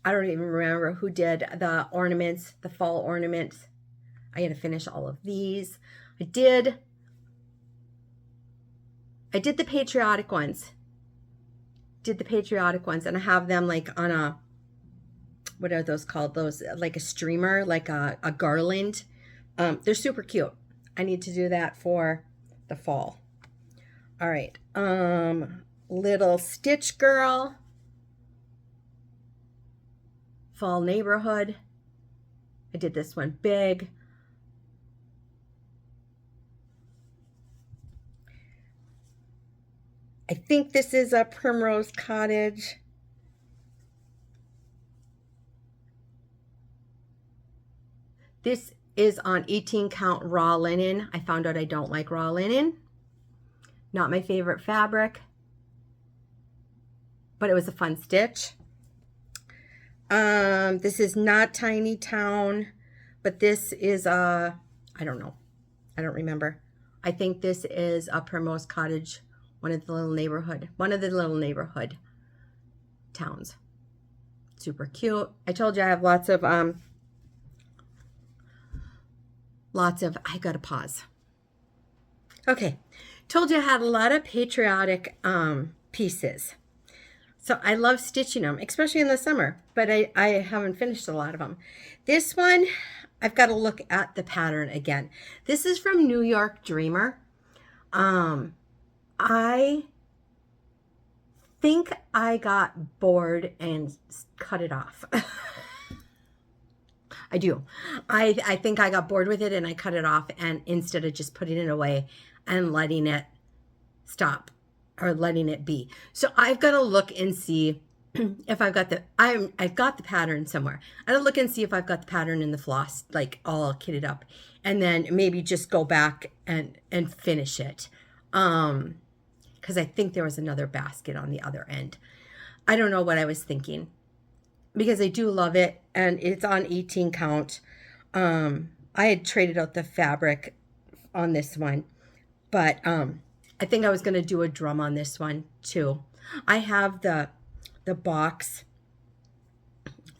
I don't even remember who did the ornaments, the fall ornaments. I had to finish all of these. I did the patriotic ones. And I have them like on a, what are those called? Those like a streamer, like a garland. They're super cute. I need to do that for the fall. All right. Little Stitch Girl. Fall Neighborhood. I did this one big. I think this is a Primrose Cottage. This is on 18 count raw linen. I found out I don't like raw linen. Not my favorite fabric, but it was a fun stitch. This is not Tiny Town, but this is I don't know. I don't remember. I think this is a Primrose Cottage, one of the little neighborhood towns. Super cute. I told you I have lots of I gotta pause. Okay. Told you I had a lot of patriotic pieces. So I love stitching them, especially in the summer, but I haven't finished a lot of them. This one, I've got to look at the pattern again. This is from New York Dreamer. I think I got bored and cut it off. I do. I think I got bored with it and I cut it off, and instead of just putting it away and letting it stop or letting it be. So I've got to look and see if I've got I've got the pattern somewhere. I gotta look and see if I've got the pattern in the floss, like all kitted up, and then maybe just go back and finish it. Because I think there was another basket on the other end. I don't know what I was thinking, because I do love it, and it's on 18 count. I had traded out the fabric on this one, but I think I was going to do a drum on this one too. I have the box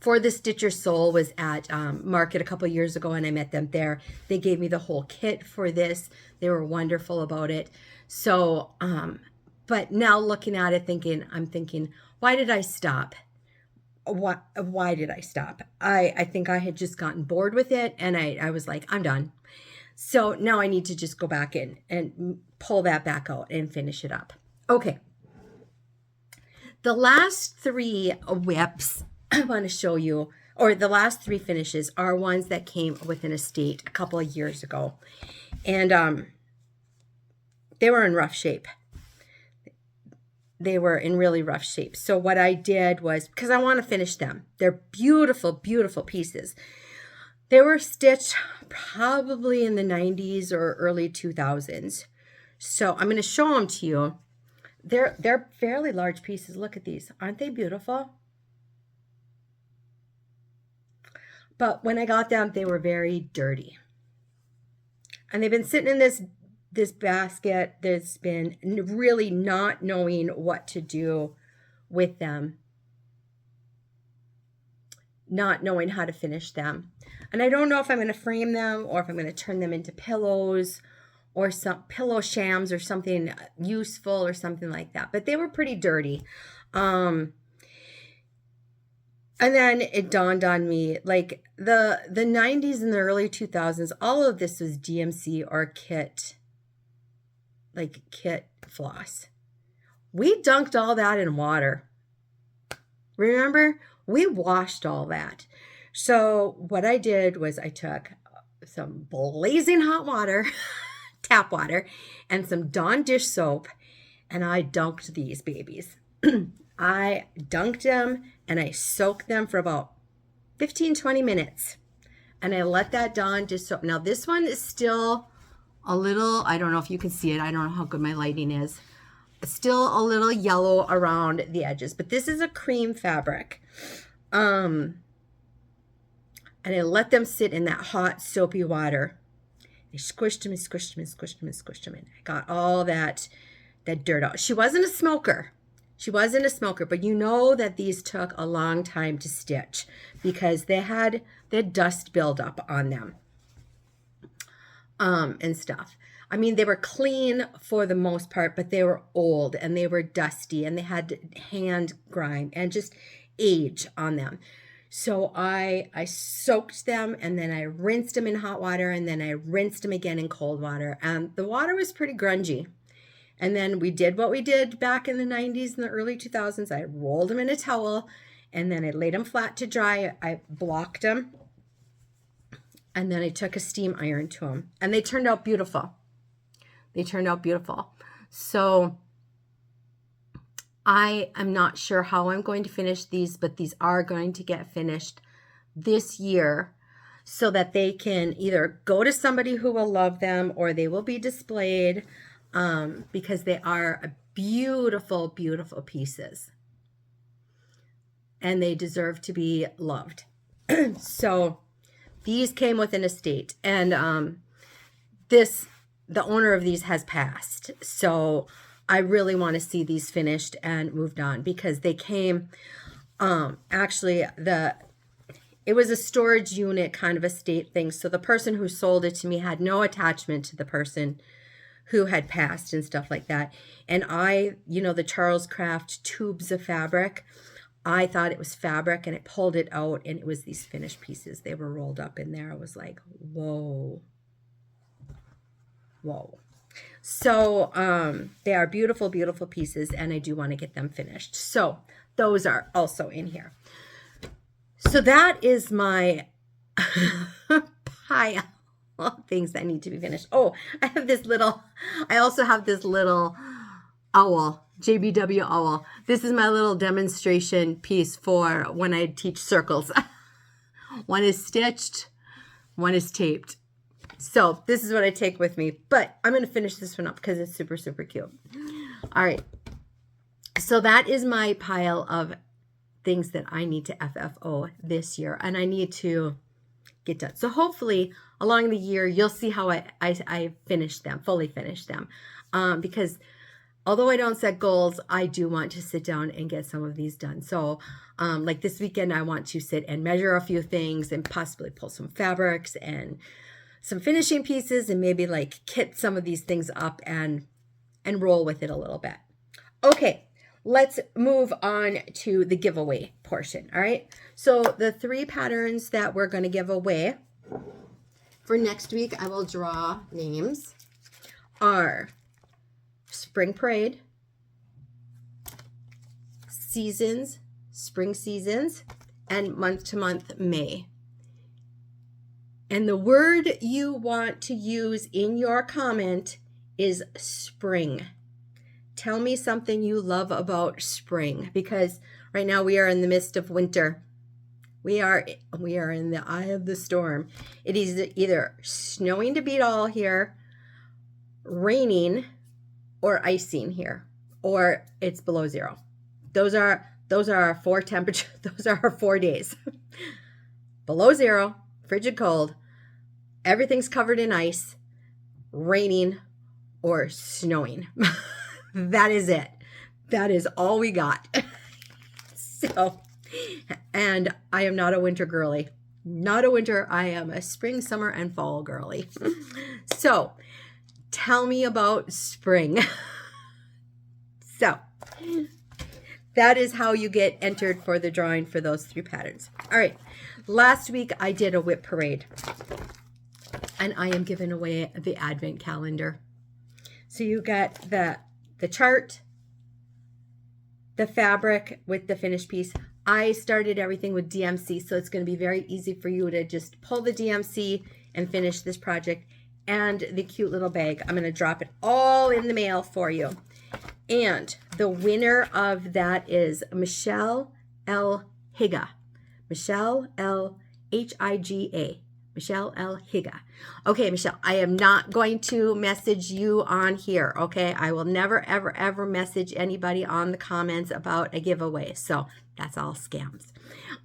for the Stitcher Soul was at Market a couple years ago, and I met them there. They gave me the whole kit for this. They were wonderful about it. So, but now looking at it, I'm thinking, why did I stop? Why did I stop? I think I had just gotten bored with it, and I was like, I'm done. So now I need to just go back in and pull that back out and finish it up. Okay. The last 3 whips I want to show you, or the last 3 finishes, are ones that came with an estate a couple of years ago. And they were in rough shape. They were in really rough shape. So what I did was, because I want to finish them. They're beautiful, beautiful pieces. They were stitched probably in the 90s or early 2000s. So I'm going to show them to you. They're fairly large pieces. Look at these. Aren't they beautiful? But when I got them, they were very dirty. And they've been sitting in this basket that's been really not knowing what to do with them. Not knowing how to finish them. And I don't know if I'm going to frame them or if I'm going to turn them into pillows or some pillow shams or something useful or something like that. But they were pretty dirty. And then it dawned on me, like the 90s and the early 2000s, all of this was DMC or kit floss. We dunked all that in water. Remember? We washed all that. So what I did was I took some blazing hot water, tap water, and some Dawn dish soap, and I dunked these babies. I dunked them and I soaked them for about 15-20 minutes. And I let that Dawn dish soap. Now this one is still a little, I don't know if you can see it. I don't know how good my lighting is. Still a little yellow around the edges, but this is a cream fabric. And I let them sit in that hot soapy water. I squished them and squished them and squished them and squished them, and I got all that dirt out. She wasn't a smoker. She wasn't a smoker, but you know that these took a long time to stitch because they had dust buildup on them. And stuff. I mean, they were clean for the most part, but they were old and they were dusty and they had hand grime and just age on them. So I soaked them and then I rinsed them in hot water and then I rinsed them again in cold water. And the water was pretty grungy. And then we did what we did back in the 90s and the early 2000s. I rolled them in a towel and then I laid them flat to dry. I blocked them. And then I took a steam iron to them. And they turned out beautiful. They turned out beautiful. So I am not sure how I'm going to finish these, but these are going to get finished this year so that they can either go to somebody who will love them or they will be displayed because they are beautiful, beautiful pieces. And they deserve to be loved. So these came with an estate, and the owner of these has passed. So I really want to see these finished and moved on because they came, actually it was a storage unit kind of estate thing. So the person who sold it to me had no attachment to the person who had passed and stuff like that. And the Charles Craft tubes of fabric, I thought it was fabric and I pulled it out and it was these finished pieces. They were rolled up in there. I was like, whoa. So they are beautiful, beautiful pieces and I do want to get them finished. So those are also in here. So that is my pile of things that need to be finished. Oh, I also have this little owl, JBW owl. This is my little demonstration piece for when I teach circles. One is stitched, one is taped. So this is what I take with me, but I'm going to finish this one up because it's super, super cute. All right. So that is my pile of things that I need to FFO this year and I need to get done. So hopefully along the year, you'll see how I finish them, fully finish them. Because although I don't set goals, I do want to sit down and get some of these done. So like this weekend, I want to sit and measure a few things and possibly pull some fabrics and some finishing pieces and maybe like kit some of these things up and roll with it a little bit. Okay, let's move on to the giveaway portion. All right, so the 3 patterns that we're going to give away for next week, I will draw names, are Spring Parade, Seasons, Spring Seasons, and month to month May. And the word you want to use in your comment is spring. Tell me something you love about spring, because right now we are in the midst of winter. We are in the eye of the storm. It is either snowing to beat all here, raining, or icing here, or it's below zero. Those are our four temperature. Those are our 4 days. Below zero, frigid cold, everything's covered in ice, raining, or snowing. That is it. That is all we got. So, and I am not a winter girly. Not a winter. I am a spring, summer, and fall girly. So, tell me about spring. So, that is how you get entered for the drawing for those 3 patterns. All right. Last week I did a whip parade, and I am giving away the advent calendar. So you got the chart, the fabric with the finished piece. I started everything with DMC, so it's going to be very easy for you to just pull the DMC and finish this project. And the cute little bag, I'm going to drop it all in the mail for you. And the winner of that is Michelle L. Higa. Michelle L. Higa. Michelle L. Higa. Okay, Michelle, I am not going to message you on here, okay? I will never, ever, ever message anybody on the comments about a giveaway. So that's all scams.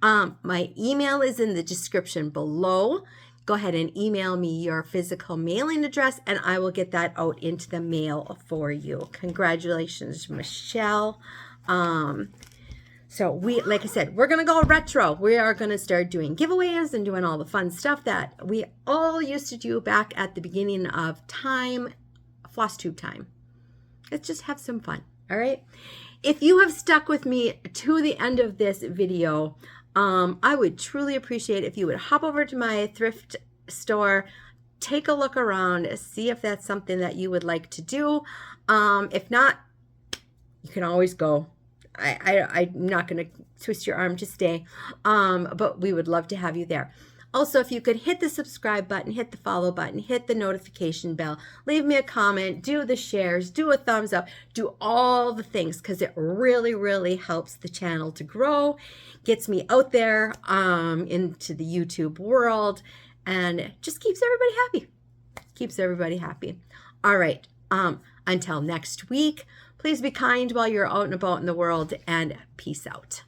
My email is in the description below. Go ahead and email me your physical mailing address, and I will get that out into the mail for you. Congratulations, Michelle. So like I said, we're going to go retro. We are going to start doing giveaways and doing all the fun stuff that we all used to do back at the beginning of time, Flosstube time. Let's just have some fun, all right? If you have stuck with me to the end of this video, I would truly appreciate if you would hop over to my thrift store, take a look around, see if that's something that you would like to do. If not, you can always go. I'm not going to twist your arm to stay, but we would love to have you there. Also, if you could hit the subscribe button, hit the follow button, hit the notification bell, leave me a comment, do the shares, do a thumbs up, do all the things, because it really, really helps the channel to grow, gets me out there into the YouTube world, and just keeps everybody happy. Keeps everybody happy. All right. Until next week, please be kind while you're out and about in the world, and peace out.